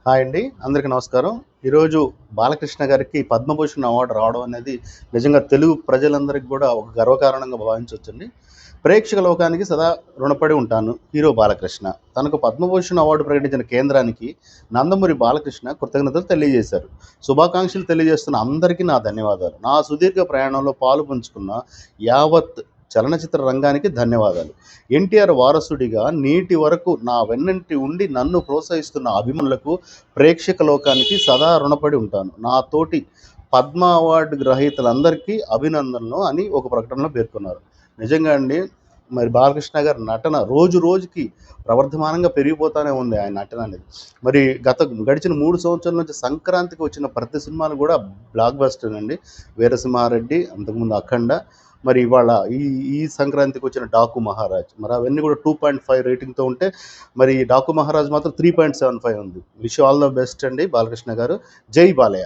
Hi అండి. అందరికీ నమస్కారం. ఈరోజు బాలకృష్ణ గారికి పద్మభూషణ్ అవార్డు రావడం అనేది నిజంగా తెలుగు ప్రజలందరికీ కూడా ఒక గర్వకారణంగా భావించవచ్చండి. ప్రేక్షక లోకానికి సదా రుణపడి ఉంటాను. హీరో బాలకృష్ణ. తనకు పద్మభూషణ్ అవార్డు ప్రకటించిన కేంద్రానికి నందమూరి బాలకృష్ణ కృతజ్ఞతలు తెలియజేశారు. శుభాకాంక్షలు తెలియజేస్తున్న అందరికీ నా ధన్యవాదాలు. నా సుదీర్ఘ ప్రయాణంలో పాలు పంచుకున్న యావత్ చలనచిత్ర రంగానికి ధన్యవాదాలు. ఎన్టీఆర్ వారసుడిగా నేటి వరకు నా వెన్నంటి ఉండి నన్ను ప్రోత్సహిస్తున్న అభిమానులకు, ప్రేక్షక లోకానికి సదా రుణపడి ఉంటాను. నా తోటి పద్మ అవార్డు గ్రహీతలందరికీ అభినందనలు అని ఒక ప్రకటనలో పేర్కొన్నారు. నిజంగా అండి, మరి బాలకృష్ణ గారి నటన రోజు రోజుకి ప్రవర్ధమానంగా పెరిగిపోతూనే ఉంది ఆయన నటన అనేది. మరి గడిచిన 3 సంవత్సరాల నుంచి సంక్రాంతికి వచ్చిన ప్రతి సినిమాలు కూడా బ్లాక్ బస్టర్ అండి. వీరసింహారెడ్డి, అంతకుముందు అఖండ, మరి ఇవాళ ఈ ఈ సంక్రాంతికి వచ్చిన డాకు మహారాజ్, మరి అవన్నీ కూడా 2.5 రేటింగ్తో ఉంటే, మరి డాకు మహారాజ్ మాత్రం 3.75 ఉంది. విష్ ఆల్ ద బెస్ట్ అండి బాలకృష్ణ గారు. జై బాలయ్య.